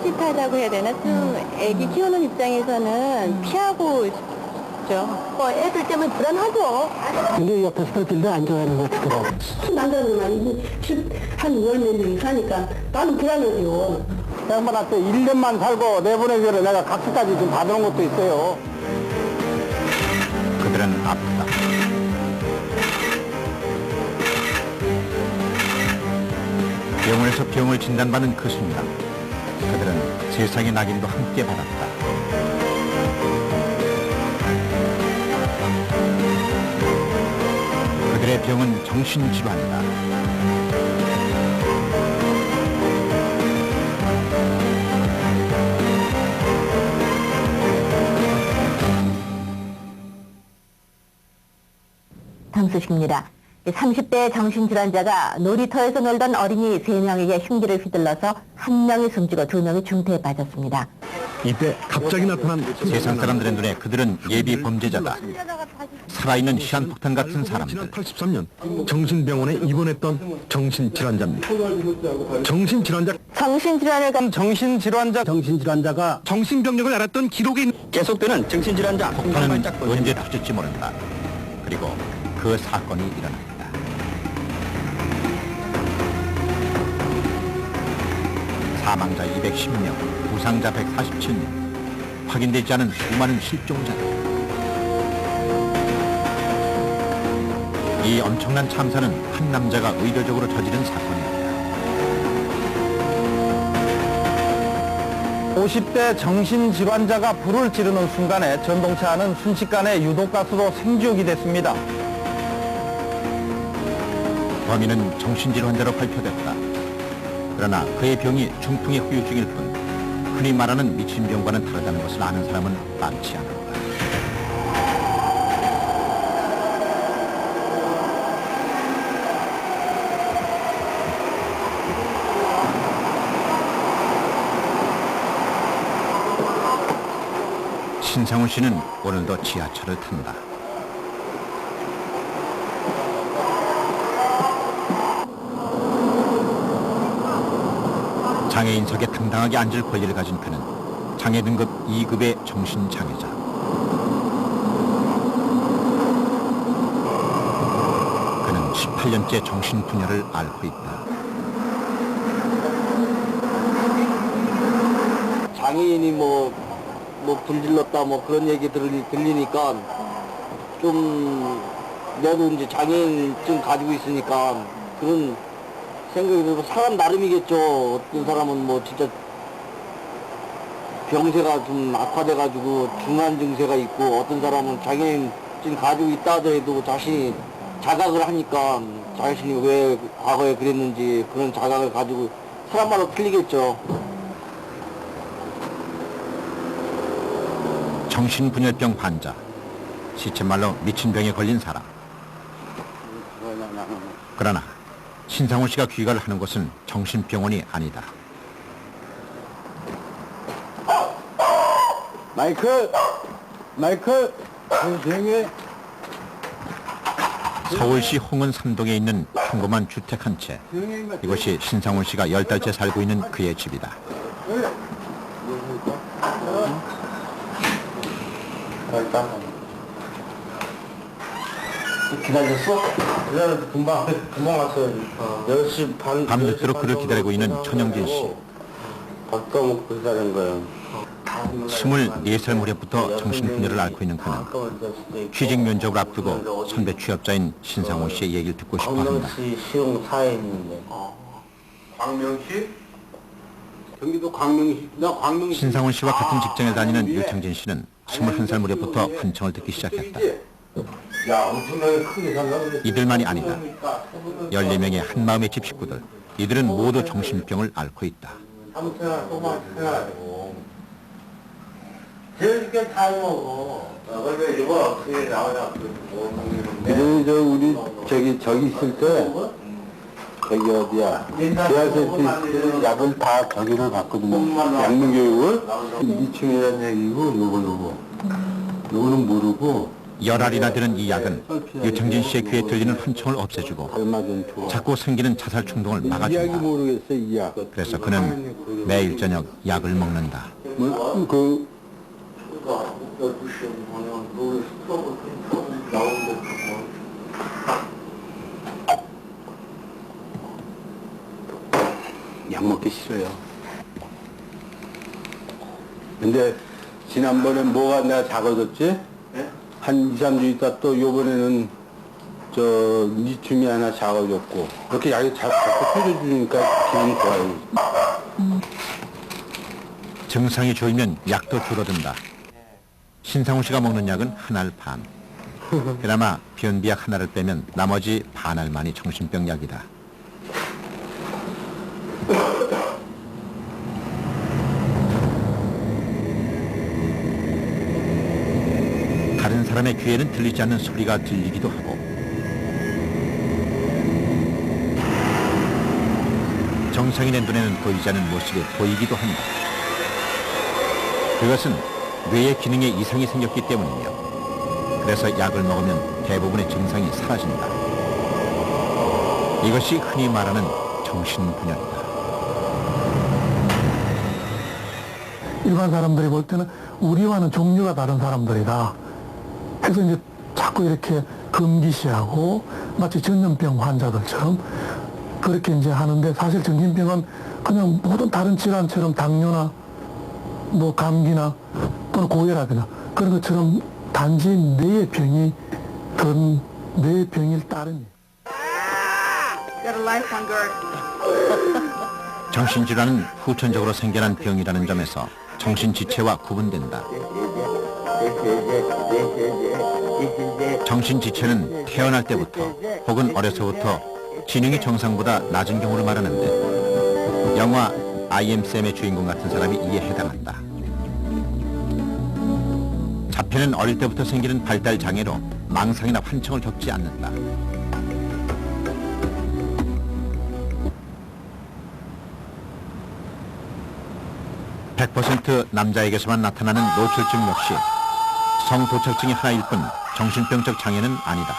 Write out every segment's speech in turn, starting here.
밋밋하다고 해야 되나? 좀 애기 키우는 입장에서는 피하고 싶죠. 뭐 애들 때문에 불안하죠. 근데 옆에 스타들도 안 좋아하는 것 같더라고. 남자들만 한 2월 몇 사니까 나는 불안하죠. 양반한테 1년만 살고 내보내기로 내가 각시까지 좀 받아놓은 것도 있어요. 그들은 아프다. 병원에서 병을 진단받는 그 순간 그들은 세상의 낙인도 함께 받았다. 그들의 병은 정신질환이다. 다음 소식입니다. 30대 정신질환자가 놀이터에서 놀던 어린이 3명에게 흉기를 휘둘러서 1명이 숨지고 2명이 중태에 빠졌습니다. 이때 갑자기 나타난 세상 사람들의 눈에 그들은 예비 범죄자다. 살아있는 시한폭탄 같은 사람들. 1983년 정신병원에 입원했던 정신질환자입니다. 정신질환자가 정신병력을 앓았던 기록에 있는 계속되는 정신질환자. 폭탄은 언제 터질지 모른다. 그리고 그 사건이 일어났다. 사망자 210명, 부상자 147명, 확인되지 않은 수많은 실종자들. 이 엄청난 참사는 한 남자가 의도적으로 저지른 사건이었다. 50대 정신질환자가 불을 지르는 순간에 전동차 안은 순식간에 유독가스로 생지옥이 됐습니다. 범인은 정신질환자로 발표됐다. 그러나 그의 병이 중풍의 후유증일 뿐 흔히 말하는 미친 병과는 다르다는 것을 아는 사람은 많지 않았다. 신상훈 씨는 오늘도 지하철을 탄다. 장애인석에 당당하게 앉을 권리를 가진 그는 장애 등급 2급의 정신장애자. 그는 18년째 정신분열을 앓고 있다. 장애인이 뭐 불질렀다 뭐 그런 얘기 들리니까 좀 내도 이제 장애인증 가지고 있으니까 그런 생각이 들고 사람 나름이겠죠. 어떤 사람은 뭐 진짜 병세가 좀 악화돼가지고 중한 증세가 있고 어떤 사람은 장애인증 가지고 있다 하더라도 자신이 자각을 하니까 자신이 왜 과거에 그랬는지 그런 자각을 가지고 사람마다 틀리겠죠. 정신분열병 환자, 시쳇말로 미친 병에 걸린 사람. 그러나 신상훈 씨가 귀가를 하는 곳은 정신병원이 아니다. 마이클, 조용히. 서울시 홍은 삼동에 있는 평범한 주택 한 채. 이곳이 신상훈 씨가 10달째 살고 있는 그의 집이다. 기다렸어? 금방 왔어요. 10시 반. 밤늦도록 그를 기다리고 있는 천영진 씨. 밥 까먹고 기다린 거예요. 24살 무렵부터 정신분열을 앓고 있는 그는 취직 면접을 앞두고 선배 취업자인 신상훈 씨의 얘기를 듣고 싶어 한다. 광명시 시흥 사회인인데. 광명시? 경기도 광명시. 나 광명시. 신상훈 씨와 같은 직장에 다니는 유창진 씨는 21살 무렵부터 환청을 듣기 시작했다. 야, 엄청나게 크게 산다. 이들만이 아니다. 14명의 한마음의 집 식구들. 이들은 모두 정신병을 앓고 있다. 아무튼 또만 해가지고. 제일 쉽게 잘 먹어. 근데 이거 어떻게 나오냐? 저 우리 저기 있을 때 저기 어디야? 대학생 때 약을 다 저기를 받거든요. 약물 교육을 2층이라는 얘기고 요거는 모르고 열알이나 되는 이 약은 유창진 씨의 귀에 들리는 환청을 없애주고 얼마 좀 줘. 자꾸 생기는 자살 충동을 이야기 막아준다. 모르겠어, 이 약. 그래서 그는 매일 저녁 약을 먹는다. 약 먹기 싫어요. 근데 지난번에 뭐가 내가 작아졌지? 한 2, 3주 있다 또 요번에는 저 리튬이 하나 작아졌고 그렇게 약이 자꾸 뿌려주니까 기분이 좋아요. 증상이 줄면 약도 줄어든다. 신상훈 씨가 먹는 약은 한 알 반. 그나마 변비약 하나를 빼면 나머지 반 알만이 정신병 약이다. 다른 사람의 귀에는 들리지 않는 소리가 들리기도 하고 정상인의 눈에는 보이지 않는 모습이 보이기도 한다. 그것은 뇌의 기능에 이상이 생겼기 때문이며 그래서 약을 먹으면 대부분의 증상이 사라진다. 이것이 흔히 말하는 정신분열이다. 일반 사람들이 볼 때는 우리와는 종류가 다른 사람들이다. 그래서 이제 자꾸 이렇게 금기시하고 마치 전염병 환자들처럼 그렇게 이제 하는데 사실 정신병은 그냥 모든 다른 질환처럼 당뇨나 뭐 감기나 또는 고혈압이나 그런 것처럼 단지 뇌의 병이 그런 뇌의 병일 따름이에요. 정신질환은 후천적으로 생겨난 병이라는 점에서 정신지체와 구분된다. 정신지체는 태어날 때부터 혹은 어려서부터 지능이 정상보다 낮은 경우를 말하는데 영화 I am Sam의 주인공 같은 사람이 이에 해당한다. 자폐는 어릴 때부터 생기는 발달 장애로 망상이나 환청을 겪지 않는다. (100% 남자에게서만 나타나는 노출증 역시 성도착증이 하나일 뿐 정신병적 장애는 아니다.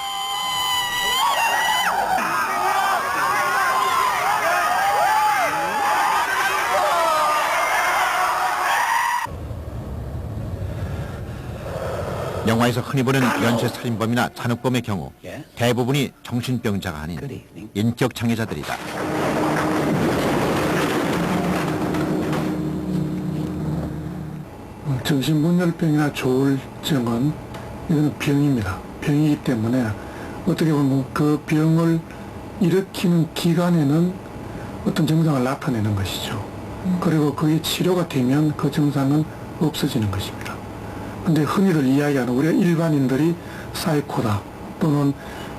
영화에서 흔히 보는 연쇄살인범이나 잔혹범의 경우 대부분이 정신병자가 아닌 인격장애자들이다. 정신분열병이나 조울증은 이거는 병입니다. 병이기 때문에 어떻게 보면 그 병을 일으키는 기간에는 어떤 증상을 나타내는 것이죠. 그리고 그게 치료가 되면 그 증상은 없어지는 것입니다. 근데 흔히들 이야기하는 우리가 일반인들이 사이코다 또는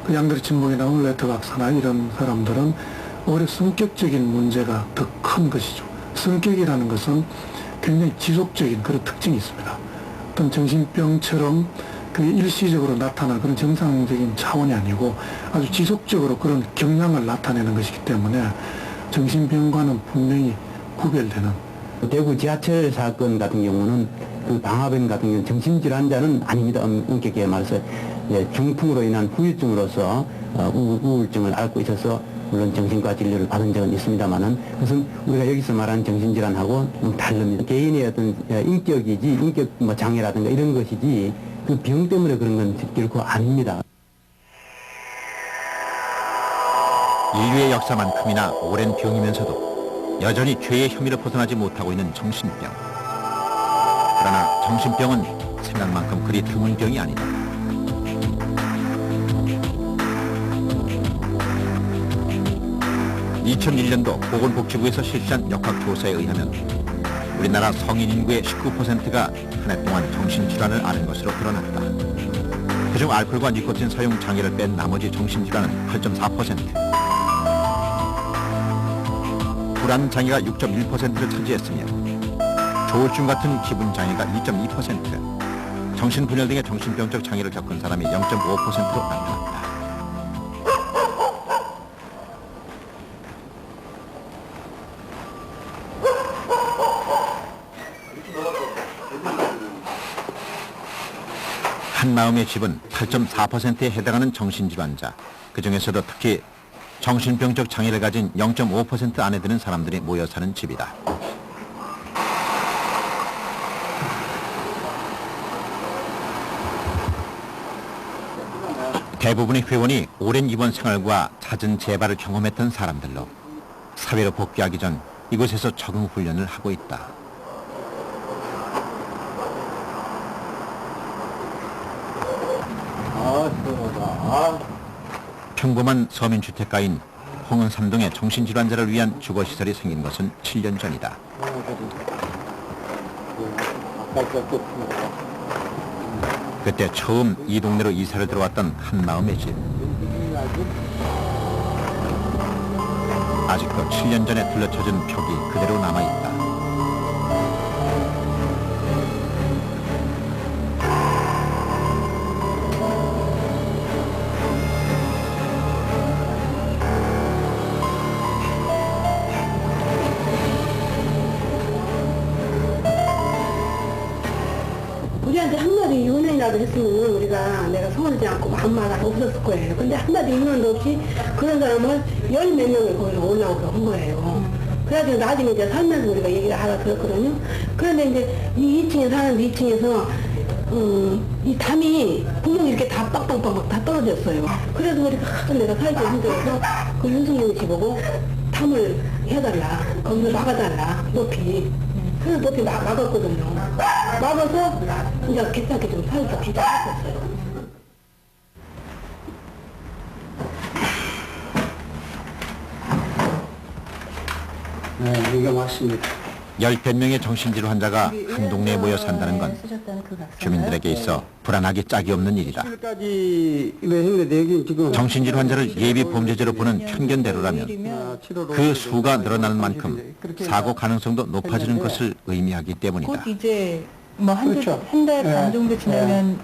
그 양다리 침묵에 나온 레터 박사나 이런 사람들은 오히려 성격적인 문제가 더 큰 것이죠. 성격이라는 것은 굉장히 지속적인 그런 특징이 있습니다. 어떤 정신병처럼 그 일시적으로 나타나는 그런 정상적인 차원이 아니고 아주 지속적으로 그런 경향을 나타내는 것이기 때문에 정신병과는 분명히 구별되는. 대구 지하철 사건 같은 경우는 그 방화범 같은 경우는 정신질환자는 아닙니다. 엄격하게 말해서 중풍으로 인한 후유증으로서 우울증을 앓고 있어서 물론 정신과 진료를 받은 적은 있습니다만은 그것은 우리가 여기서 말하는 정신질환하고 좀 다릅니다. 개인의 어떤 인격이지 인격 뭐 장애라든가 이런 것이지 그 병 때문에 그런 건 결코 아닙니다. 인류의 역사만큼이나 오랜 병이면서도 여전히 죄의 혐의를 벗어나지 못하고 있는 정신병. 그러나 정신병은 생각만큼 그리 드문 병이 아니다. (2001년도) 보건복지부에서 실시한 역학조사에 의하면 우리나라 성인 인구의 19%가 한 해 동안 정신질환을 앓은 것으로 드러났다. 그중 알코올과 니코틴 사용 장애를 뺀 나머지 정신질환은 8.4%, 불안 장애가 6.1%를 차지했으며 조울증 같은 기분 장애가 2.2%, 정신분열 등의 정신병적 장애를 겪은 사람이 0.5%로 나타났다. 한마음의 집은 8.4%에 해당하는 정신질환자, 그중에서도 특히 정신병적 장애를 가진 0.5% 안에 드는 사람들이 모여 사는 집이다. 대부분의 회원이 오랜 입원 생활과 잦은 재발을 경험했던 사람들로 사회로 복귀하기 전 이곳에서 적응 훈련을 하고 있다. 평범한 서민주택가인 홍은삼동의 정신질환자를 위한 주거시설이 생긴 것은 7년 전이다. 그때 처음 이 동네로 이사를 들어왔던 한마음의 집. 아직도 7년 전에 둘러쳐진 벽이 그대로 남아있다. 우리한테 한마디 유언이라도 했으면 우리가 내가 서운하지 않고 마음만 없었을 거예요. 근데 한마디 유언도 없이 그런 사람을 10몇 명을 거기서 올라오게 한 거예요. 그래가지고 나중에 이제 살면서 우리가 얘기를 알아들었거든요. 그런데 이제 이 2층에 사는데 2층에서 이 담이 구멍이 이렇게 다 빵빵빵 다 떨어졌어요. 그래서 우리가 하도 내가 살기 힘들어서 그 윤승용 씨 보고 담을 해달라. 거기서 막아달라. 높이. 그래서 높이 막았거든요. 막아서 이제 괜찮게 좀 살기 시작했었어요. 네, 이게 맞습니다. 10여 명의 정신질환 환자가 한 동네에 모여 산다는 건 주민들에게 있어 불안하기 짝이 없는 일이다. 정신질환 환자를 예비 범죄자로 보는 편견대로라면 그 수가 늘어나는 만큼 사고 가능성도 높아지는 것을 의미하기 때문이다. 곧 이제 뭐 한 달 반 정도 지나면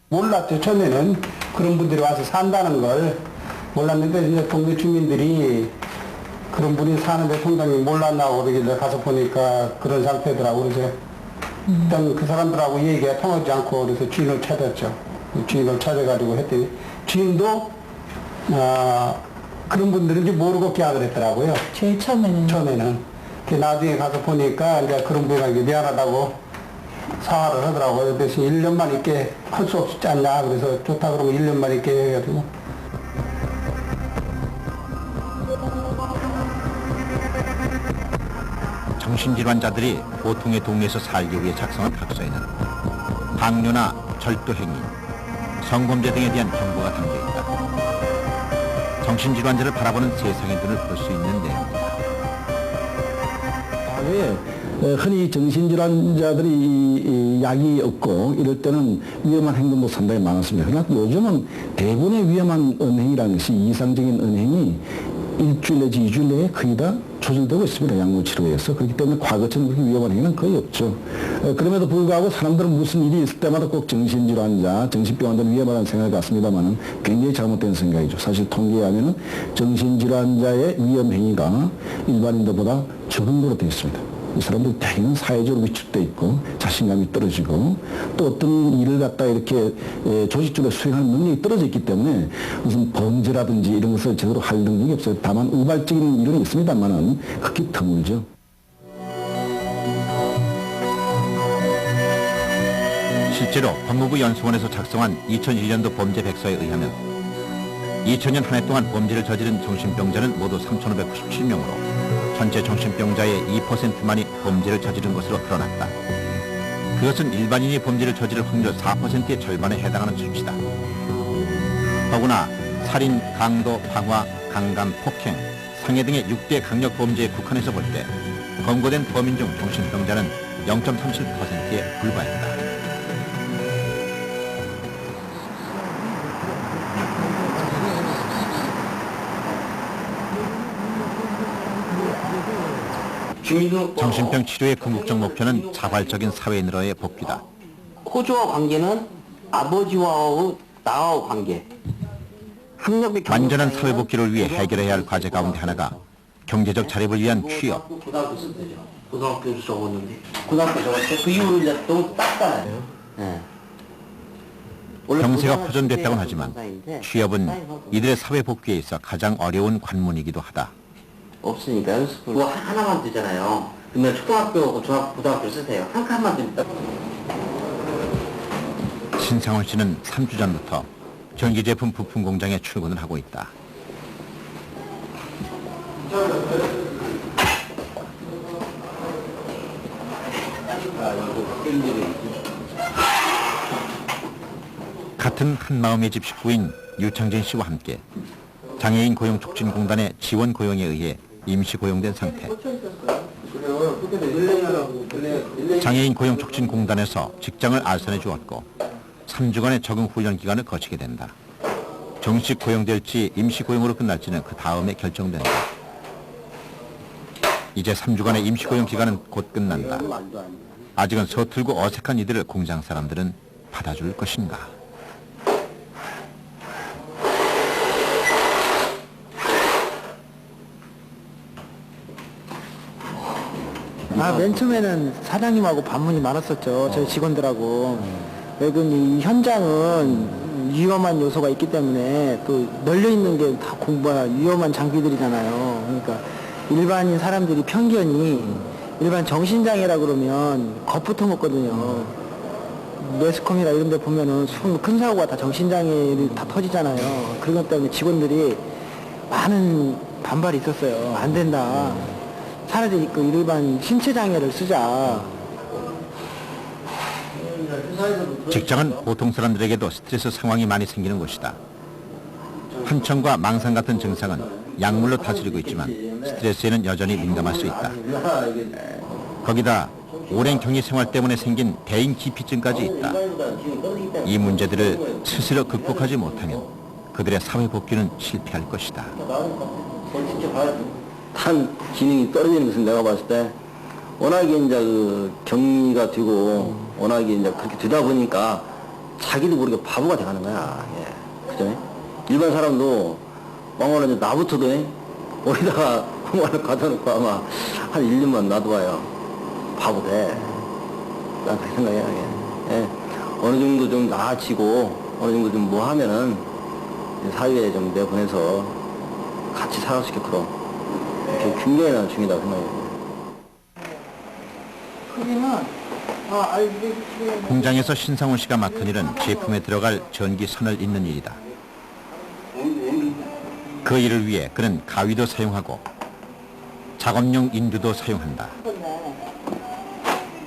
몰랐죠. 처음에는 그런 분들이 와서 산다는 걸 몰랐는데 이제 동네 주민들이 그런 분이 사는데 통장이 몰랐나고 그러길래 가서 보니까 그런 상태더라고. 그래서 일단 그 사람들하고 얘기가 통하지 않고 그래서 주인을 찾았죠. 주인을 찾아가지고 했더니 주인도 그런 분들인지 모르고 계약을 했더라고요. 제일 처음에는 그 나중에 가서 보니까 이제 그런 분이 미안하다고 사과를 하더라고요. 대신 1년만 있게 할 수 없지 않냐. 그래서 좋다 그러면 1년만 있게 해가지고. 정신질환자들이 보통의 동네에서 살기 위해 작성한 각서에는 방뇨나 절도행위, 성범죄 등에 대한 경고가 담겨있다. 정신질환자를 바라보는 세상의 눈을 볼 수 있는 내용이다. 흔히 정신질환자들이 이 약이 없고 이럴 때는 위험한 행동도 상당히 많았습니다. 그러나 요즘은 대부분의 위험한 언행이라는 것이 이상적인 언행이 일주일 내지 2주일 내에 거의 다 조절되고 있습니다. 약물치료에서. 그렇기 때문에 과거처럼 그렇게 위험한 행위는 거의 없죠. 그럼에도 불구하고 사람들은 무슨 일이 있을 때마다 꼭 정신질환자, 정신병 환자는 위험하다는 생각을 갖습니다만 굉장히 잘못된 생각이죠. 사실 통계에 하면은 정신질환자의 위험 행위가 일반인들보다 적은 거로 되어 있습니다. 이 사람들 대개는 사회적으로 위축돼 있고 자신감이 떨어지고 또 어떤 일을 갖다 이렇게 조직적으로 수행하는 능력이 떨어져 있기 때문에 무슨 범죄라든지 이런 것을 제대로 할 능력이 없어요. 다만 우발적인 일은 있습니다만은 극히 드물죠. 실제로 법무부 연수원에서 작성한 2001년도 범죄 백서에 의하면 2000년 한 해 동안 범죄를 저지른 정신병자는 모두 3,597명으로 전체 정신병자의 2%만이 범죄를 저지른 것으로 드러났다. 그것은 일반인이 범죄를 저지를 확률 4%의 절반에 해당하는 수치다. 더구나 살인, 강도, 방화, 강간, 폭행, 상해 등의 6대 강력 범죄에 국한해서 볼 때 검거된 범인 중 정신병자는 0.37%에 불과했다. 정신병 치료의 궁극적 목표는 자발적인 사회인으로의 복귀다. 호주와 관계는 아버지와 나와의 관계. 완전한 사회복귀를 위해 해결해야 할 과제 가운데 하나가 경제적 자립을 위한 취업, 고등학교 쓸 때죠. 고등학교에서 적었는데. 고등학교 적었을 때 그 이후로 이제 너무 땄잖아요. 예. 병세가 호전됐다곤 하지만 취업은 이들의 사회 복귀에 있어 가장 어려운 관문이기도 하다. 없으니까 연습을 그거 하나만 되잖아요. 그러면 초등학교, 중학교, 고등학교 쓰세요. 한 칸만 됩니다. 신상원 씨는 3주 전부터 전기제품 부품 공장에 출근을 하고 있다. 같은 한마음의 집 식구인 유창진 씨와 함께 장애인 고용촉진공단의 지원 고용에 의해 임시 고용된 상태. 장애인 고용촉진공단에서 직장을 알선해 주었고 3주간의 적응 훈련 기간을 거치게 된다. 정식 고용될지 임시 고용으로 끝날지는 그 다음에 결정된다. 이제 3주간의 임시 고용 기간은 곧 끝난다. 아직은 서툴고 어색한 이들을 공장 사람들은 받아줄 것인가? 맨 처음에는 사장님하고 반문이 많았었죠. 저희 직원들하고. 왜냐면 이 현장은 위험한 요소가 있기 때문에 또 널려있는 게 다 위험한 장비들이잖아요. 그러니까 일반인 사람들이 편견이 일반 정신장애라 그러면 겁부터 먹거든요. 매스컴이나 이런 데 보면은 큰 사고가 다 정신장애를 다 터지잖아요. 그런 것 때문에 직원들이 많은 반발이 있었어요. 안 된다. 차라리 그 일반 신체장애를 쓰자. 직장은 보통 사람들에게도 스트레스 상황이 많이 생기는 곳이다. 한청과 망상 같은 증상은 약물로 다스리고 있지만 스트레스에는 여전히 민감할 수 있다. 거기다 오랜 격리 생활 때문에 생긴 대인 기피증까지 있다. 이 문제들을 스스로 극복하지 못하면 그들의 사회 복귀는 실패할 것이다. 탄 기능이 떨어지는 것은 내가 봤을 때 워낙에 이제 그 격리가 되고 워낙에 이제 그렇게 되다 보니까 자기도 모르게 바보가 돼가는 거야. 예. 그죠? 일반 사람도 왕원은 이제 나부터도 어디다가 공간을 갖다 놓고 아마 한 1년만 놔둬봐요. 바보 돼. 난 그렇게 생각해요. 예. 어느 정도 좀 나아지고 어느 정도 좀 뭐 하면은 사회에 좀 내보내서 같이 살아갈 수 있게끔 굉장히 나는 중요하다고 생각해요. 공장에서 신상훈 씨가 맡은 일은 제품에 들어갈 전기선을 잇는 일이다. 그 일을 위해 그는 가위도 사용하고 작업용 인두도 사용한다.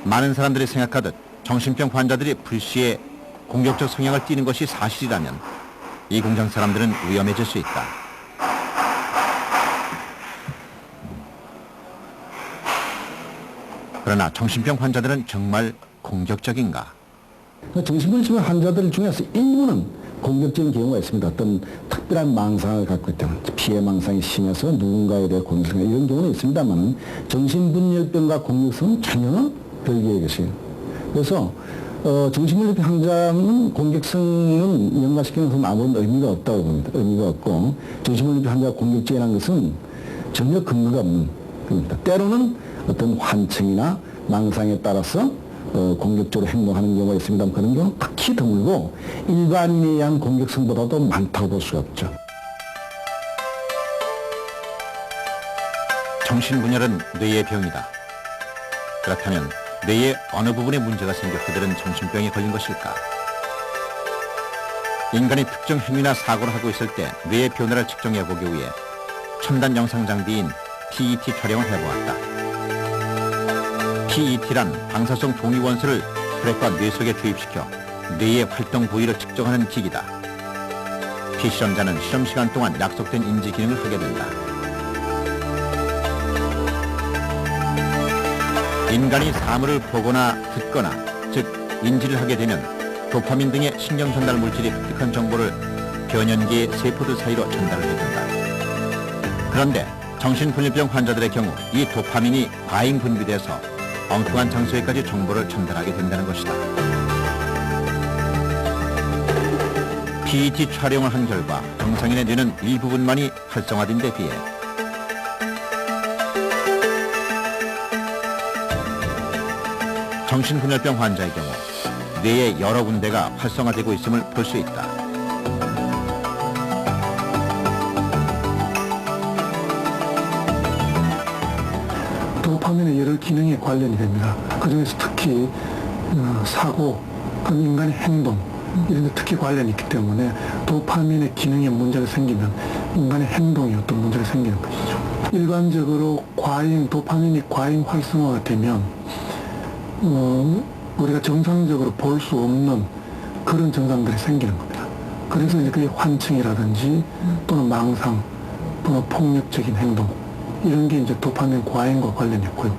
많은 사람들이 생각하듯 정신병 환자들이 불시에 공격적 성향을 띠는 것이 사실이라면 이 공장 사람들은 위험해질 수 있다. 그러나 정신병 환자들은 정말 공격적인가? 정신병 질환 환자들 중에서 일부는 공격적인 경우가 있습니다. 어떤 특별한 망상을 갖고 있다면 피해 망상이 심해서 누군가에 대해 공격성 이런 경우는 있습니다만 정신분열병과 공격성은 전혀 별개의 것이에요. 그래서 정신분열병 환자는 공격성은 연관시키는 것은 아무런 의미가 없다고 봅니다. 의미가 없고 정신분열병 환자가 공격적이라는 것은 전혀 근거가 없는 겁니다. 때로는 어떤 환청이나 망상에 따라서 공격적으로 행동하는 경우가 있습니다. 그런 경우는 극히 드물고 일반인에 의한 공격성보다도 많다고 볼 수가 없죠. 정신분열은 뇌의 병이다. 그렇다면 뇌의 어느 부분에 문제가 생겨 그들은 정신병에 걸린 것일까? 인간이 특정 행위나 사고를 하고 있을 때 뇌의 변화를 측정해보기 위해 첨단 영상 장비인 PET 촬영을 해보았다. PET란 방사성 종이 원소를 혈액과 뇌 속에 주입시켜 뇌의 활동 부위를 측정하는 기기다. 피실험자는 실험 시간 동안 약속된 인지 기능을 하게 된다. 인간이 사물을 보거나 듣거나, 즉 인지를 하게 되면 도파민 등의 신경 전달 물질이 획득한 정보를 변연기의 세포들 사이로 전달을 해준다. 그런데 정신분열병 환자들의 경우 이 도파민이 과잉 분비돼서 엉뚱한 장소에까지 정보를 전달하게 된다는 것이다. PET 촬영을 한 결과 정상인의 뇌는 일부분만이 활성화된 데 비해 정신분열병 환자의 경우 뇌의 여러 군데가 활성화되고 있음을 볼 수 있다. 도파민의 여러 기능에 관련이 됩니다. 그중에서 특히 사고, 그런 인간의 행동 이런 데 특히 관련이 있기 때문에 도파민의 기능에 문제가 생기면 인간의 행동에 어떤 문제가 생기는 것이죠. 일반적으로 도파민이 과잉 활성화가 되면 우리가 정상적으로 볼 수 없는 그런 증상들이 생기는 겁니다. 그래서 이제 그게 환청이라든지 또는 망상 또는 폭력적인 행동 이런 게 이제 도파민 과잉과 관련이 있고요.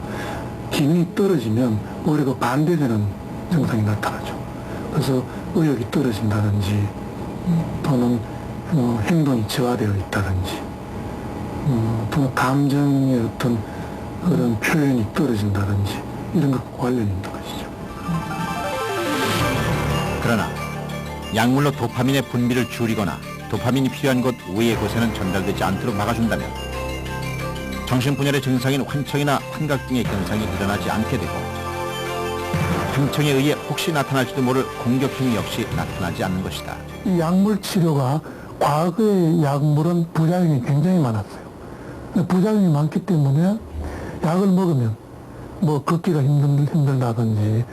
기능이 떨어지면 오히려 그 반대되는 증상이 나타나죠. 그래서 의욕이 떨어진다든지 또는 행동이 저하되어 있다든지 또는 감정의 어떤 그런 표현이 떨어진다든지 이런 것과 관련이 있는 것이죠. 그러나 약물로 도파민의 분비를 줄이거나 도파민이 필요한 곳 외의 곳에는 전달되지 않도록 막아준다면 정신분열의 증상인 환청이나 환각 등의 현상이 일어나지 않게 되고 환청에 의해 혹시 나타날지도 모를 공격행위 역시 나타나지 않는 것이다. 이 약물 치료가 과거의 약물은 부작용이 굉장히 많았어요. 부작용이 많기 때문에 약을 먹으면 뭐 걷기가 힘들다든지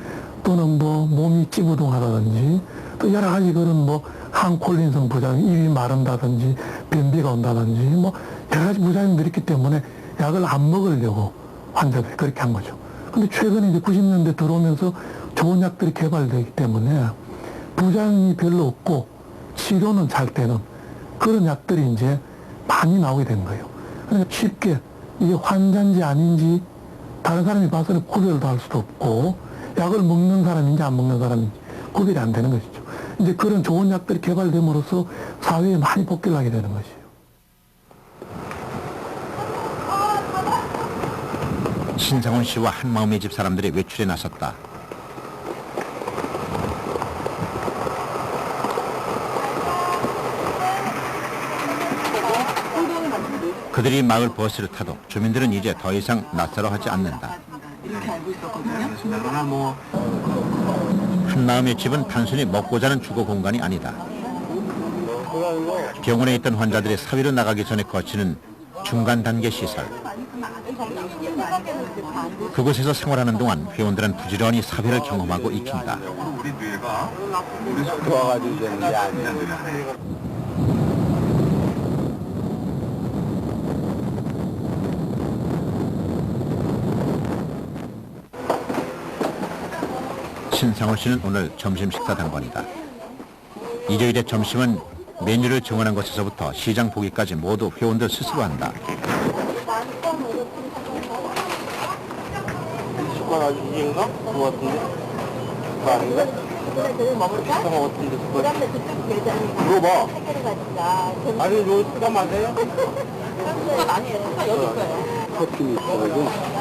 또는 뭐 몸이 찌부둥하다든지 또 여러 가지 그런 뭐 항콜린성 부작용, 입이 마른다든지 변비가 온다든지 뭐 여러 가지 부작용들이 있기 때문에 약을 안 먹으려고 환자들이 그렇게 한 거죠. 근데 최근에 이제 90년대 들어오면서 좋은 약들이 개발되기 때문에 부작용이 별로 없고 치료는 잘 되는 그런 약들이 이제 많이 나오게 된 거예요. 그러니까 쉽게 이게 환자인지 아닌지 다른 사람이 봐서는 구별도 할 수도 없고 약을 먹는 사람인지 안 먹는 사람인지 구별이 안 되는 것이죠. 이제 그런 좋은 약들이 개발됨으로써 사회에 많이 복귀를 하게 되는 것이에요. 신상훈 씨와 한마음의 집 사람들이 외출에 나섰다. 그들이 마을 버스를 타도 주민들은 이제 더 이상 낯설어 하지 않는다. 한마음의 집은 단순히 먹고 자는 주거 공간이 아니다. 병원에 있던 환자들이 사회로 나가기 전에 거치는 중간 단계 시설. 그곳에서 생활하는 동안 회원들은 부지런히 사회를 경험하고 익힌다. 도와가지고 되는 게 아니야. 신상훈 씨는 오늘 점심 식사 당번이다. 이주일의 점심은 메뉴를 정하는 것에서부터 시장 보기까지 모두 회원들 스스로 한다. 숟갈 아저씨인가? 그거 같은데? 그거 아닌가? 숟갈 먹었던데 숟갈. 물어봐. 아니 여기 숟갈 맞아요? 숟갈 아니에요. 숟갈 여기 있어요. 커피 있어가지고.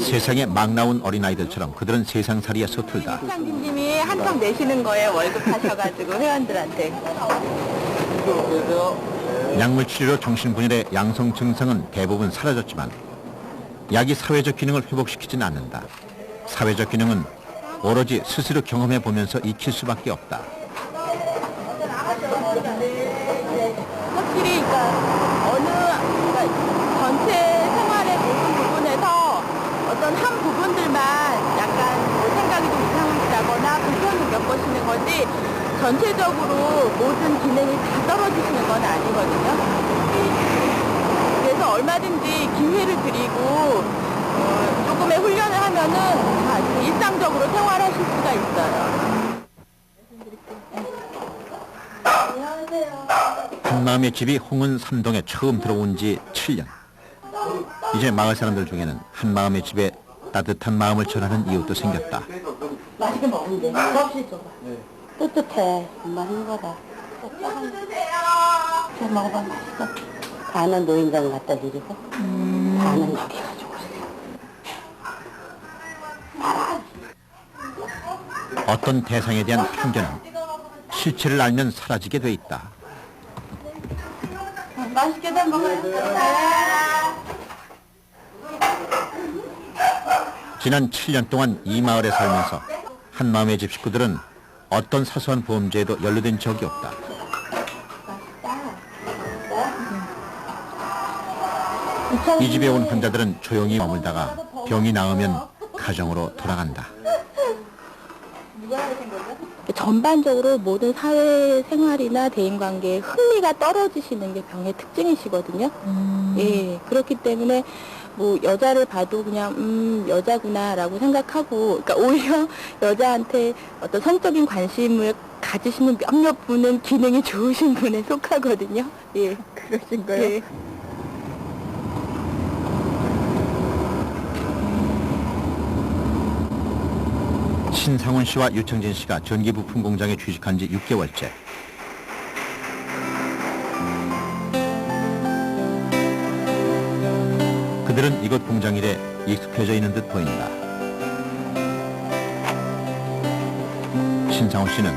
세상에 막 나온 어린아이들처럼 그들은 세상살이에 서툴다. 상진님이 한턱 내시는 거에 월급 하셔가지고 회원들한테. 약물 치료로 정신분열의 양성 증상은 대부분 사라졌지만 약이 사회적 기능을 회복시키진 않는다. 사회적 기능은 오로지 스스로 경험해 보면서 익힐 수밖에 없다. 확실히 그러니까 전체 생활의 모든 부분에서 어떤 한 부분들만 약간 뭐 생각이 좀 이상하다거나 불편을 겪으시는 거지 전체적으로 모든 기능이 다 떨어지시는 건 아니거든요. 그래서 얼마든지 기회를 드리고 조금의 훈련을 하면은 다 일상적으로 생활하실 수가 있어요. 한마음의 집이 홍은 삼동에 처음 들어온 지 7년. 이제 마을 사람들 중에는 한마음의 집에 따뜻한 마음을 전하는 이웃도 생겼다. 맛있게 먹는데 접시 줘봐. 뜨뜻해. 정말 흰거다. 잘 먹어봐. 맛있어. 반은 노인장 갖다 드리고 반은 여기 가지고 있어요. 어떤 대상에 대한 편견은 실체를 알면 사라지게 돼 있다. 맛있게 잘 먹어요. 지난 7년 동안 이 마을에 살면서 한마음의 집 식구들은 어떤 사소한 범죄에도 연루된 적이 없다. 이 집에 온 환자들은 조용히 머물다가 병이 나으면 가정으로 돌아간다. 전반적으로 모든 사회생활이나 대인관계에 흥미가 떨어지시는 게 병의 특징이시거든요. 예, 그렇기 때문에 뭐 여자를 봐도 그냥 여자구나라고 생각하고, 그러니까 오히려 여자한테 어떤 성적인 관심을 가지시는 몇몇 분은 기능이 좋으신 분에 속하거든요. 예, 그러신가요? 예. 신상훈 씨와 유청진 씨가 전기 부품 공장에 취직한 지 6개월째. 그들은 이곳 공장 일에 익숙해져 있는 듯 보인다. 신상훈 씨는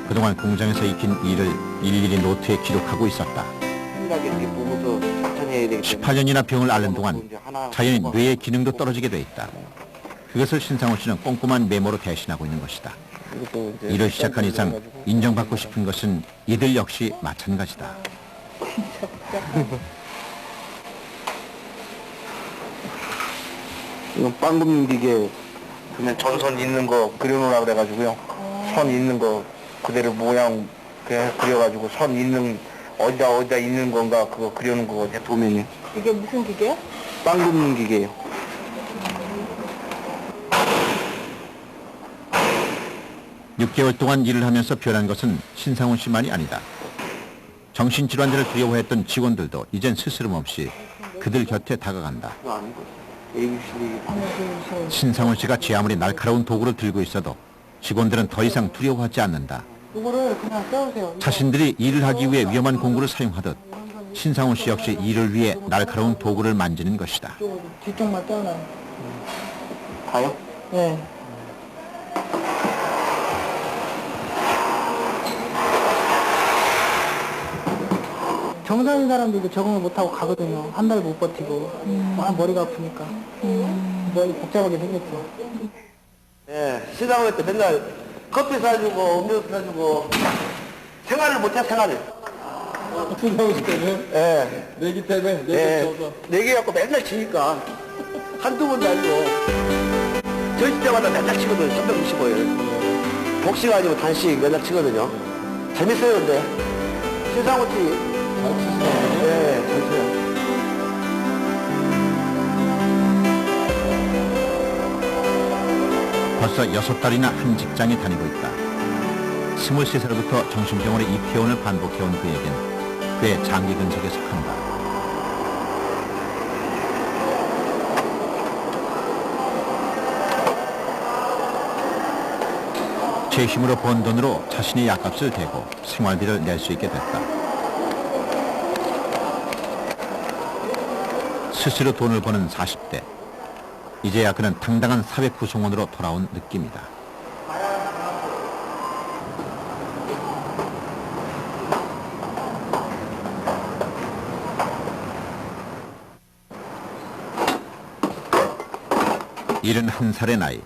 그동안 공장에서 익힌 일을 일일이 노트에 기록하고 있었다. 18년이나 병을 앓는 동안 자연히 뇌의 기능도 떨어지게 돼 있다. 그것을 신상훈 씨는 꼼꼼한 메모로 대신하고 있는 것이다. 일을 시작한 이상 인정받고 싶은 것은 이들 역시 마찬가지다. 이건 빵 굽는 기계, 그냥 전선 있는 거 그려놓으라 그래가지고요. 선 있는 거 그대로 모양 그냥 그려가지고 선 있는 어디다 있는 건가 그거 그려놓은 거 도면이. 이게 무슨 기계요? 빵 굽는 기계예요. 육 6개월 동안 일을 하면서 변한 것은 신상훈 씨만이 아니다. 정신질환자를 두려워했던 직원들도 이젠 스스럼 없이 그들 곁에 다가간다. 신상훈 씨가 제 아무리 날카로운 도구를 들고 있어도 직원들은 더 이상 두려워하지 않는다. 이거를 그냥 떼우세요. 자신들이 일을 하기 위해 위험한 공구를 사용하듯 신상훈 씨 역시 일을 위해 날카로운 도구를 만지는 것이다. 뒤쪽만 떼어놔요. 다요? 네. 정상인 사람들도 적응을 못하고 가거든요. 한 달 못 버티고. 머리가 아프니까. 머리 복잡하게 생겼죠. 예, 시장 올 때 맨날 커피 사주고 음료수 사주고 생활을 못해 생활을. 분명히 때문에? 예. 내기 때문에? 내기 갖고 맨날 치니까 한두 번도 아니고 저희 때마다 맨날 치거든요. 365일. 복식 아니고 단식 맨날 치거든요. 재밌어요 근데. 세상 없지. 잘 치시네. 예, 잘 쳐요. 벌써 6달이나 한 직장에 다니고 있다. 23살부터 정신병원에 입퇴원을 반복해온 그에겐 그의 장기 근속에 속한다. 제 힘으로 번 돈으로 자신의 약값을 대고 생활비를 낼 수 있게 됐다. 스스로 돈을 버는 40대. 이제야 그는 당당한 사회 구성원으로 돌아온 느낌이다. 일흔 1살의 나이.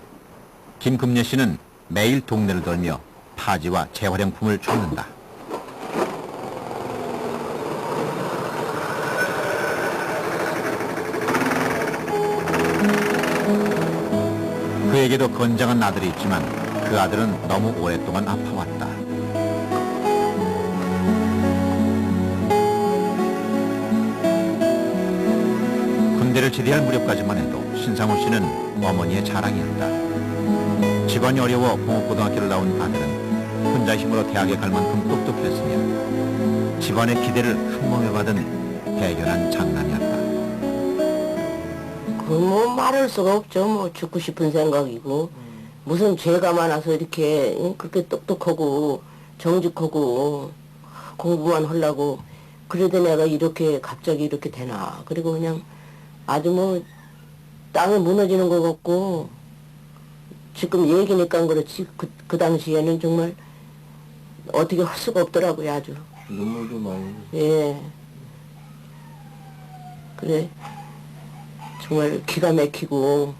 김금례 씨는 매일 동네를 돌며 파지와 재활용품을 줍는다. 그에게도 건장한 아들이 있지만 그 아들은 너무 오랫동안 아파왔다. 군대를 제대할 무렵까지만 해도 신상훈 씨는 어머니의 자랑이었다. 집안이 어려워 공업고등학교를 나온 아들은 혼자 힘으로 대학에 갈 만큼 똑똑했으며 집안의 기대를 한 몸에 받은 대견한 장남이었다. 뭐 말할 수가 없죠. 뭐 죽고 싶은 생각이고 무슨 죄가 많아서 이렇게 그렇게 똑똑하고 정직하고 공부만 하려고 그래도 내가 이렇게 갑자기 이렇게 되나. 그리고 그냥 아주 뭐 땅에 무너지는 것 같고 지금 얘기니까 그렇지 그 당시에는 정말 어떻게 할 수가 없더라고요. 아주 눈물도 많이. 예. 그래 정말 기가 막히고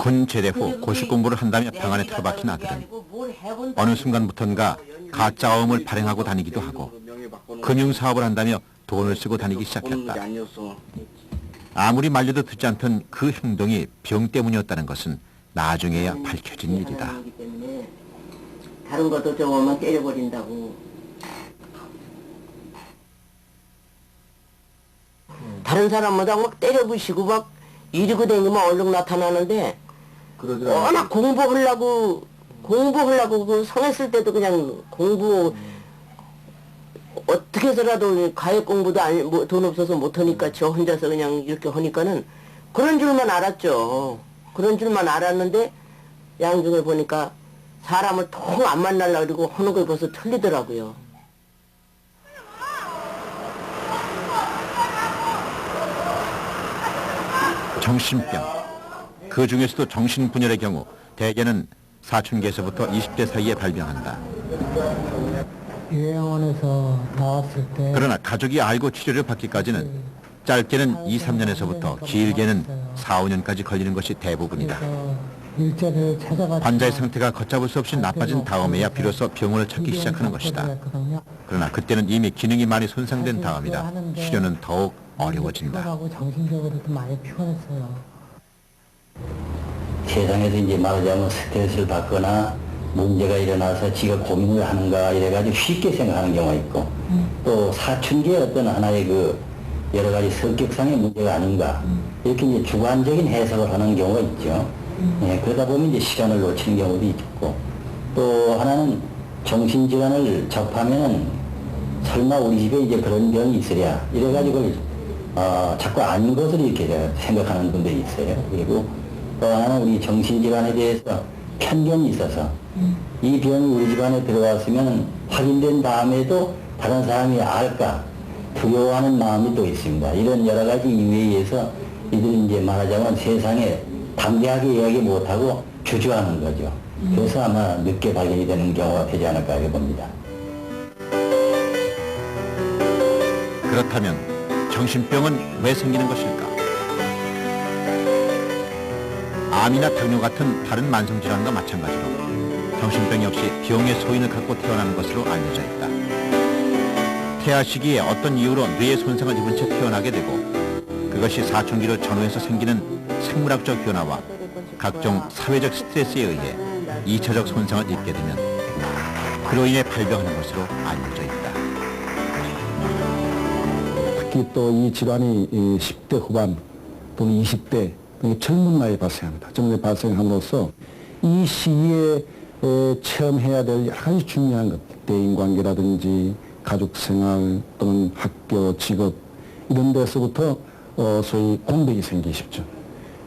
군 제대 후 고시 공부를 한다며 병 안에 틀어박힌 아들은 어느 순간부턴가 가짜 어음을 발행하고 다니기도 하고 금융사업을 한다며 돈을 쓰고 다니기 시작했다. 아무리 말려도 듣지 않던 그 행동이 병 때문이었다는 것은 나중에야 밝혀진 일이다. 다른 것도 저거만 때려버린다고. 다른 사람마다 막 때려부시고 막 이러고 다니면 얼른 나타나는데 워낙 공부하려고 그 성했을 때도 그냥 공부 어떻게 해서라도 가액 공부도 돈 없어서 못하니까 저 혼자서 그냥 이렇게 하니까는 그런 줄만 알았죠. 그런 줄만 알았는데 양중에 보니까 사람을 통 안 만나려고 그러고 하는 걸 벌써 틀리더라고요. 정신병. 그 중에서도 정신분열의 경우 대개는 사춘기에서부터 20대 사이에 발병한다. 요양원에서 나왔을 때 그러나 가족이 알고 치료를 받기까지는 짧게는 2, 3년에서부터 길게는 4, 5년까지 걸리는 것이 대부분이다. 일자리를 찾아가 환자의 상태가 걷잡을 수 없이 나빠진 다음에야 비로소 병원을 찾기 시작하는 것이다. 그러나 그때는 이미 기능이 많이 손상된 다음이라 치료는 더욱 어려워진다. 정신적으로도 많이 피곤했어요. 세상에서 이제 말하자면 스트레스를 받거나 문제가 일어나서 지가 고민을 하는가 이래가지고 쉽게 생각하는 경우가 있고 또 사춘기의 어떤 하나의 그 여러 가지 성격상의 문제가 아닌가 이렇게 이제 주관적인 해석을 하는 경우가 있죠. 예, 그러다 보면 이제 시간을 놓치는 경우도 있고 또 하나는 정신질환을 접하면은 설마 우리 집에 이제 그런 병이 있으랴 이래가지고 자꾸 아닌 것으로 이렇게 생각하는 분들이 있어요. 그리고 또 하나는 우리 정신질환에 대해서 편견이 있어서 이 병이 우리 집안에 들어왔으면 확인된 다음에도 다른 사람이 알까 두려워하는 마음이 또 있습니다. 이런 여러 가지 이유에 의해서 이들이 이제 말하자면 세상에 담대하게 이야기 못하고 주저하는 거죠. 그래서 아마 늦게 발견이 되는 경우가 되지 않을까 이렇게 봅니다. 그렇다면 정신병은 왜 생기는 것일까? 암이나 당뇨 같은 다른 만성질환과 마찬가지로 정신병 역시 병의 소인을 갖고 태어나는 것으로 알려져 있다. 태아 시기에 어떤 이유로 뇌의 손상을 입은 채 태어나게 되고 그것이 사춘기를 전후해서 생기는 생물학적 변화와 각종 사회적 스트레스에 의해 2차적 손상을 입게 되면 그로 인해 발병하는 것으로 알려져 있다. 특히 또 이 질환이 10대 후반 또는 20대 젊은 나이에 발생합니다. 젊은 나이에 발생함으로써 이 시기에 체험해야 될 여러 가지 중요한 것, 대인관계라든지 가족생활 또는 학교, 직업 이런 데서부터 소위 공백이 생기기 쉽죠.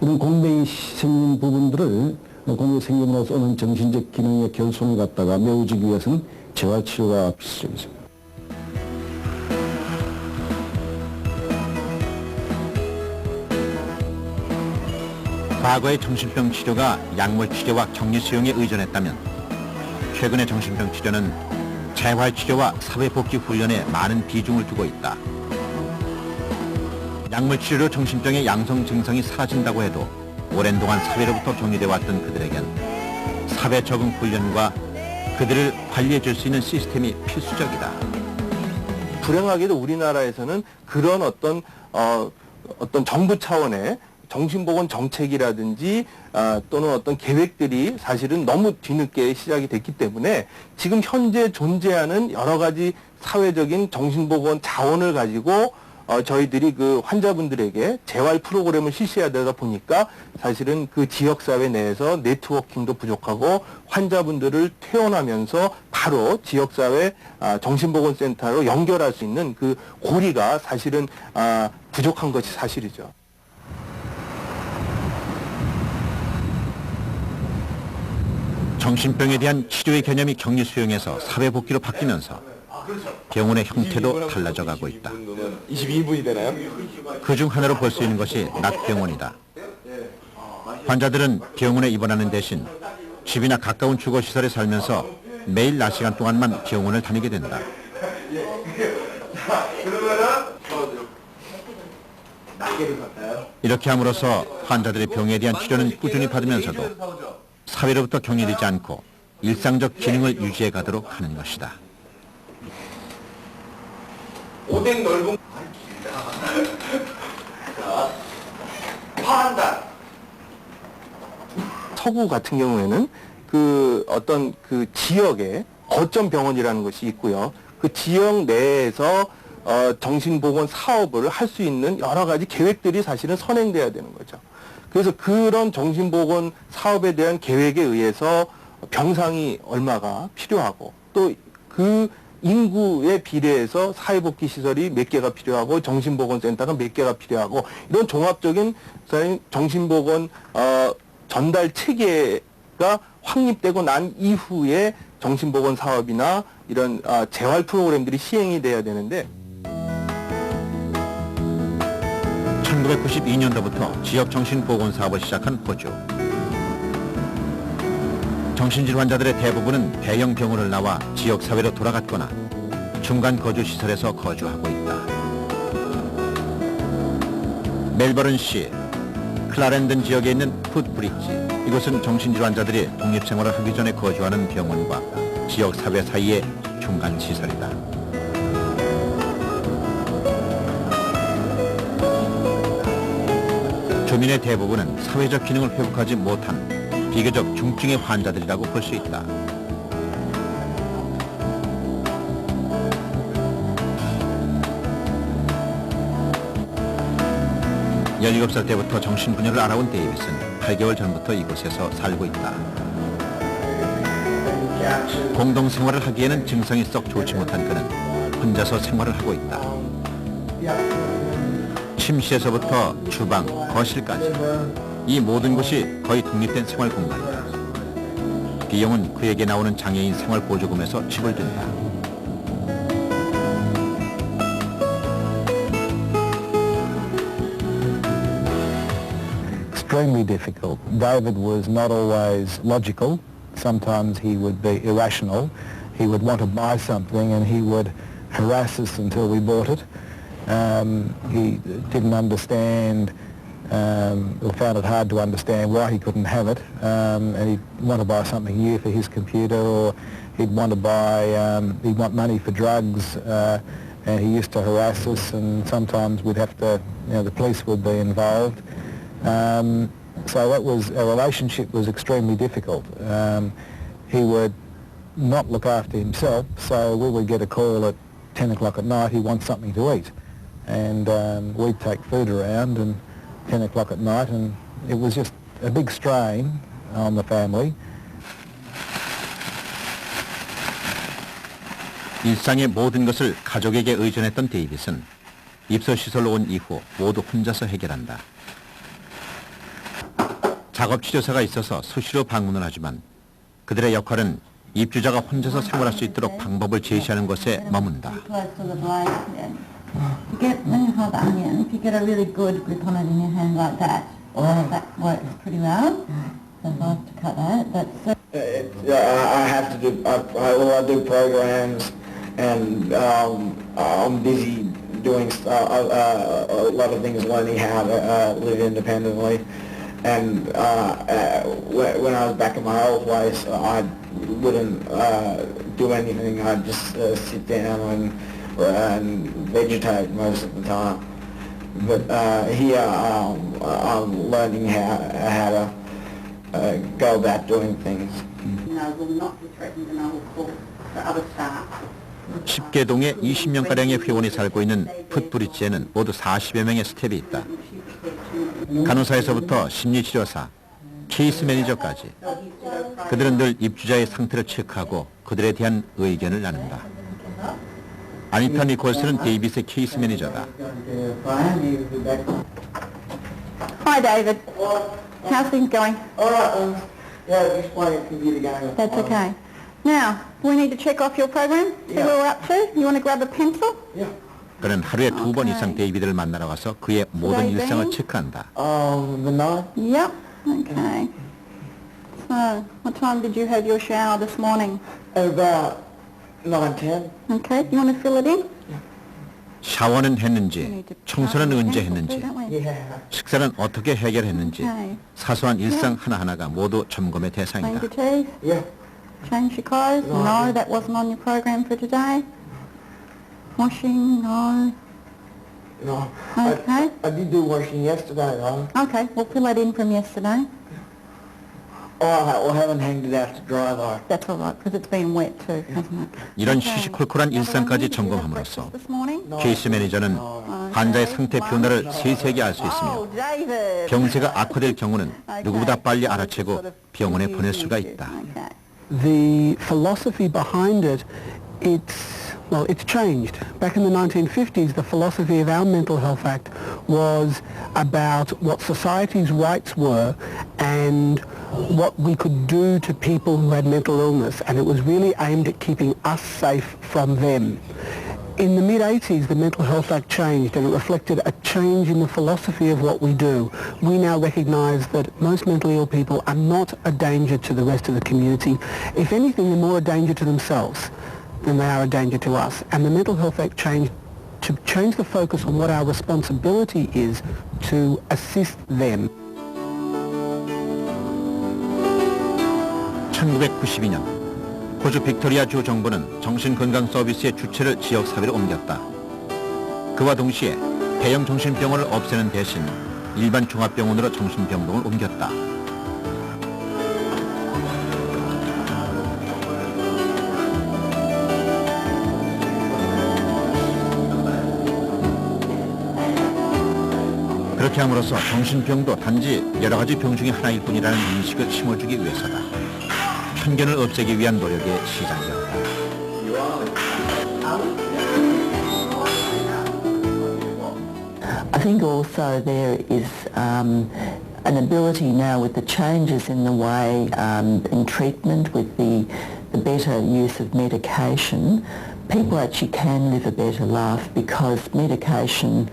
이런 공백이 생긴 부분들을 공백이 생김으로써 오는 정신적 기능의 결손을 갖다가 메워주기 위해서는 재활치료가 필수적이죠. 과거의 정신병 치료가 약물 치료와 격리 수용에 의존했다면 최근의 정신병 치료는 재활치료와 사회복지 훈련에 많은 비중을 두고 있다. 약물 치료로 정신병의 양성 증상이 사라진다고 해도 오랜 동안 사회로부터 격리돼 왔던 그들에겐 사회 적응 훈련과 그들을 관리해 줄 수 있는 시스템이 필수적이다. 불행하게도 우리나라에서는 그런 어떤 정부 차원의 정신보건 정책이라든지 또는 어떤 계획들이 사실은 너무 뒤늦게 시작이 됐기 때문에 지금 현재 존재하는 여러 가지 사회적인 정신보건 자원을 가지고 저희들이 그 환자분들에게 재활 프로그램을 실시해야 되다 보니까 사실은 그 지역사회 내에서 네트워킹도 부족하고 환자분들을 퇴원하면서 바로 지역사회 정신보건센터로 연결할 수 있는 그 고리가 사실은 부족한 것이 사실이죠. 정신병에 대한 치료의 개념이 격리 수용에서 사회복귀로 바뀌면서 병원의 형태도 달라져 가고 있다. 22인분이 되나요? 그중 하나로 볼 수 있는 것이 낮병원이다. 환자들은 병원에 입원하는 대신 집이나 가까운 주거시설에 살면서 매일 낮 시간 동안만 병원을 다니게 된다. 이렇게 함으로써 환자들의 병에 대한 치료는 꾸준히 받으면서도 사회로부터 격리되지 않고 일상적 기능을 유지해 가도록 하는 것이다. 오뎅 넓은 파한다. 서구 같은 경우에는 그 어떤 그 지역에 거점 병원이라는 것이 있고요. 그 지역 내에서 정신보건 사업을 할 수 있는 여러 가지 계획들이 사실은 선행돼야 되는 거죠. 그래서 그런 정신보건 사업에 대한 계획에 의해서 병상이 얼마가 필요하고 또 그 인구에 비례해서 사회복지 시설이 몇 개가 필요하고 정신보건센터가 몇 개가 필요하고 이런 종합적인 정신보건 전달 체계가 확립되고 난 이후에 정신보건 사업이나 이런 재활 프로그램들이 시행이 돼야 되는데 1992년도부터 지역 정신보건 사업을 시작한 호주. 정신질 환자들의 대부분은 대형 병원을 나와 지역사회로 돌아갔거나 중간 거주시설에서 거주하고 있다. 멜버른시 클라렌든 지역에 있는 풋브릿지. 이곳은 정신질 환자들이 독립생활을 하기 전에 거주하는 병원과 지역사회 사이의 중간 시설이다. 주민의 대부분은 사회적 기능을 회복하지 못한 비교적 중증의 환자들이라고 볼 수 있다. (17) 살 때부터 정신분열을 알아온 데이빗은 8개월 전부터 이곳에서 살고 있다. 공동생활을 하기에는 증상이 썩 좋지 못한 그는 혼자서 생활을 하고 있다. 침실에서부터 주방, 거실까지 이 모든 곳이 거의 독립된 생활 공간이다. 비용은 그에게 나오는 장애인 생활보조금에서 지불된다. Extremely difficult. David was not always logical. Sometimes he would be irrational. He would want to buy something and he would harass us until we bought it. He didn't understand or found it hard to understand why he couldn't have it, and he'd want to buy something new for his computer, or he'd want to buy, he'd want money for drugs, and he used to harass us, and sometimes we'd have to, the police would be involved. So that was, our relationship was extremely difficult. He would not look after himself, so we would get a call at 10 o'clock at night, he wants something to eat. And we'd take food around and 10 o'clock at night, and it was just a big strain on the family. 일상의 모든 것을 가족에게 의존했던 데이빗은 입소시설로 온 이후 모두 혼자서 해결한다. 작업치료사가 있어서 수시로 방문을 하지만 그들의 역할은 입주자가 혼자서 생활할 수 있도록 방법을 제시하는 것에 머문다. You get, when you hold the onion, if you get a really good grip on it in your hand like that, that works pretty well. So if I have to cut that, I have to do, I do programs, and I'm busy doing a lot of things, learning how to live independently. And when I was back in my old place, I wouldn't do anything. I'd just sit down and vegetate most of the time. But here I'm learning how to go about doing things. I will not be threatened and I will call for other staff. 10개 동에 20명가량의 회원이 살고 있는 풋브릿지에는 모두 40여 명의 스텝이 있다. 간호사에서부터 심리치료사, 케이스 매니저까지. 그들은 늘 입주자의 상태를 체크하고 그들에 대한 의견을 나눈다. 아니타 니콜스는 데이빗의 케이스 매니저다. Hi David. How's things going? All right, yeah, just playing a computer game. That's okay. Now, we need to check off your program, see where we're up to. You want to grab a pencil? Yeah. 그는 하루에 2번 이상 데이빗을 만나러 가서 그의 모든 일상을 체크한다. The night? Yep. Okay. So, what time did you have your shower this morning? At about 9:10. Okay. You want to fill it in? 샤워는 했는지, 청소는 언제 했는지, 식사는 어떻게 해결했는지 사소한 일상 하나하나가 모두 점검의 대상이다. Change your clothes? No, that wasn't on your program for today. Washing? No. No, Okay. I did do washing yesterday, though. Okay, we'll fill that in from yesterday. I haven't hanged it out to dry, though. That's all right, because it's been wet too, hasn't it? 이런 시시콜콜한 일상까지 점검함으로써 This morning? 케이스 매니저는 환자의 상태 변화를 세세하게 알 수 있으며 Oh, David! 병세가 악화될 경우는 누구보다 빨리 알아채고 병원에 보낼 수가 있다. Okay. The philosophy behind it, it's changed. Back in the 1950s, the philosophy of our Mental Health Act was about what society's rights were and what we could do to people who had mental illness, and it was really aimed at keeping us safe from them. In the mid-80s, the Mental Health Act changed, and it reflected a change in the philosophy of what we do. We now recognise that most mentally ill people are not a danger to the rest of the community. If anything, they're more a danger to themselves than they are a danger to us. And the Mental Health Act changed to change the focus on what our responsibility is to assist them. 1992년 호주 빅토리아주 정부는 정신건강 서비스의 주체를 지역사회로 옮겼다. 그와 동시에 대형 정신병원을 없애는 대신 일반 종합병원으로 정신병동을 옮겼다. 그렇게 함으로써 정신병도 단지 여러 가지 병 중에 하나일 뿐이라는 인식을 심어주기 위해서다. 편견을 없애기 위한 노력의 시작이었다. I think also there is an ability now with the changes in the way in treatment, with the better use of medication, people actually can live a better life because medication,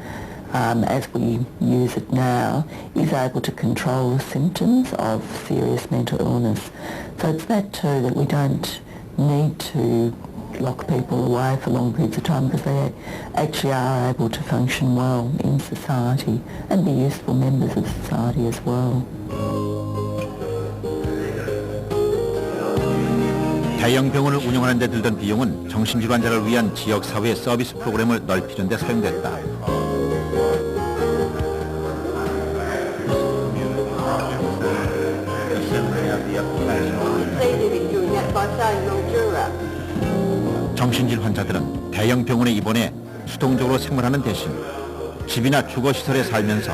as we use it now, is able to control the symptoms of serious mental illness. So it's that too, that we don't need to lock people away for long periods of time because they actually are able to function well in society and be useful members of society as well. 대형 병원을 운영하는 데 들던 비용은 정신질환자를 위한 지역사회 서비스 프로그램을 넓히는 데 사용됐다. 정신질 환자들은 대형 병원에 입원해 수동적으로 생활하는 대신 집이나 주거시설에 살면서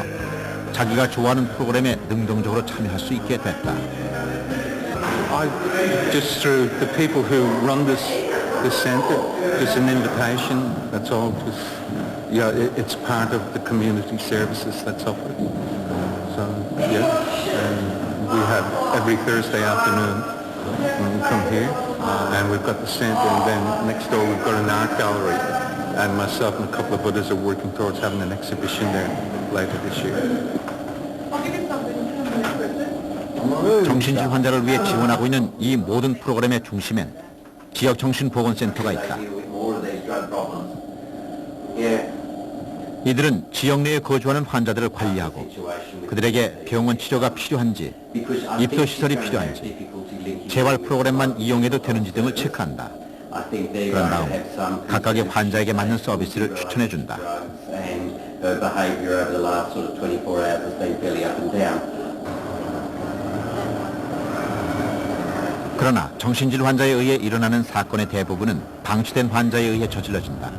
자기가 좋아하는 프로그램에 능동적으로 참여할 수 있게 됐다. Just through the people who run this centre, just an invitation, that's all. Just, yeah, it's part of the community services that's offered. So, yeah, we have every Thursday afternoon come here, and we've got the centre, and then next door we've got an art gallery, and myself and a couple of others are working towards having an exhibition there later this year. 정신질 환자를 위해 지원하고 있는 이 모든 프로그램의 중심엔 지역 정신보건센터가 있다. 이들은 지역 내에 거주하는 환자들을 관리하고 그들에게 병원 치료가 필요한지, 입소시설이 필요한지, 재활 프로그램만 이용해도 되는지 등을 체크한다. 그런 다음 각각의 환자에게 맞는 서비스를 추천해준다. 그러나 정신질 환자에 의해 일어나는 사건의 대부분은 방치된 환자에 의해 저질러진다.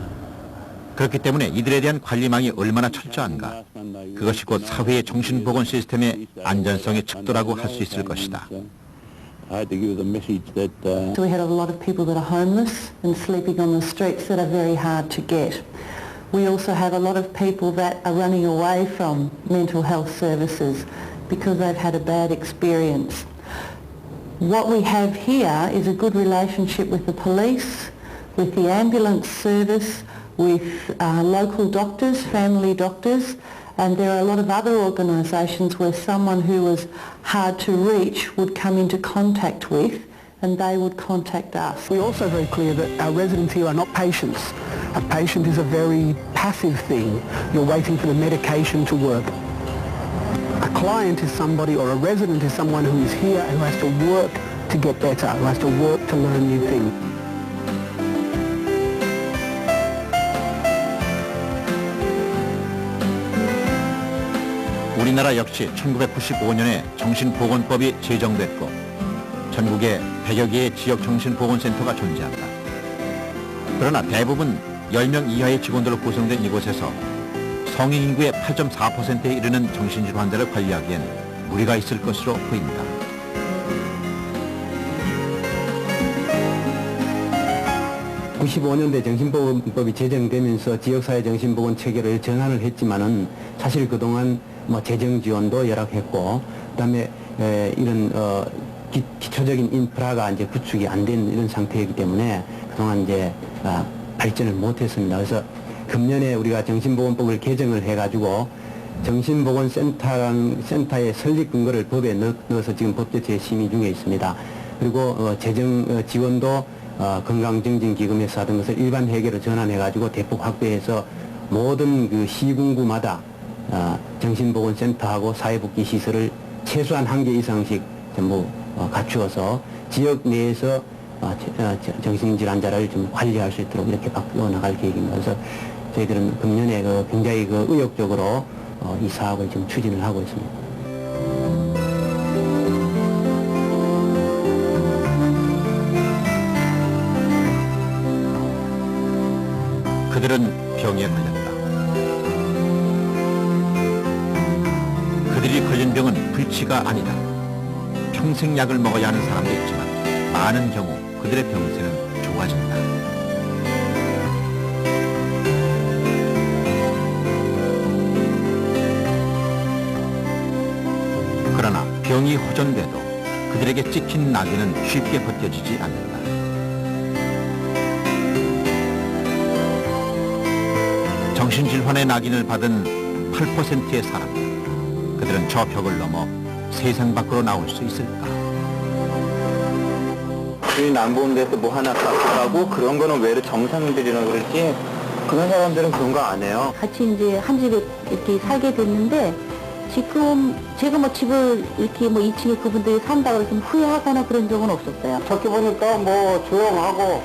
그렇기 때문에 이들에 대한 관리망이 얼마나 철저한가, 그것이 곧 사회의 정신보건 시스템의 안전성의 척도라고 할 수 있을 것이다. So we had a lot of people that are homeless and sleeping on the streets that are very hard to get. We also have a lot of people that are running away from mental health services because they've had a bad experience. What we have here is a good relationship with the police, with the ambulance service, with local doctors, family doctors, and there are a lot of other organisations where someone who was hard to reach would come into contact with and they would contact us. We're also very clear that our residents here are not patients. A patient is a very passive passive thing. You're waiting for the medication to work. A client is somebody, or a resident is someone who is here who has to work to get better, who has to work to learn new things. 우리나라 역시 1995년에 정신보건법이 제정됐고 전국에 100여 개의 지역 정신보건센터가 존재한다. 그러나 대부분 10명 이하의 직원들로 구성된 이곳에서 성인 인구의 8.4%에 이르는 정신질환 환자를 관리하기엔 무리가 있을 것으로 보인다. (95년대) 정신보건법이 제정되면서 지역사회 정신보건 체계를 전환을 했지만은 사실 그동안 재정 지원도 열악했고, 그다음에 이런 기초적인 인프라가 이제 구축이 안 된 이런 상태이기 때문에 그동안 이제 발전을 못했습니다. 그래서 금년에 우리가 정신보건법을 개정을 해가지고 정신보건센터의 설립 근거를 법에 넣어서 지금 법제처에 심의 중에 있습니다. 그리고 재정 지원도 건강증진기금에서 하던 것을 일반 회계로 전환해가지고 대폭 확대해서 모든 그 시군구마다 정신보건센터하고 사회복지 시설을 최소한 1개 이상씩 전부 갖추어서 지역 내에서 정신질환자를 좀 관리할 수 있도록 이렇게 바꾸어 나갈 계획입니다. 그래서 저희들은 금년에 굉장히 의욕적으로 이 사업을 지금 추진을 하고 있습니다. 그들은 병에 걸렸다. 그들이 걸린 병은 불치가 아니다. 평생 약을 먹어야 하는 사람도 있지만 많은 경우 그들의 병세는 좋아진다. 그러나 병이 호전돼도 그들에게 찍힌 낙인은 쉽게 벗겨지지 않는다. 정신질환의 낙인을 받은 8%의 사람들, 그들은 저 벽을 넘어 세상 밖으로 나올 수 있을까? 주인 안 보는 데서 뭐 하나 깎으라고 그런 거는 왜 정상들이라 그러지? 그런 사람들은 그런 거 안 해요. 같이 이제 한 집에 이렇게 살게 됐는데 지금 제가 집을 이렇게 2층에 그분들이 산다고 해서 후회하거나 그런 적은 없었어요. 저렇게 보니까 조용하고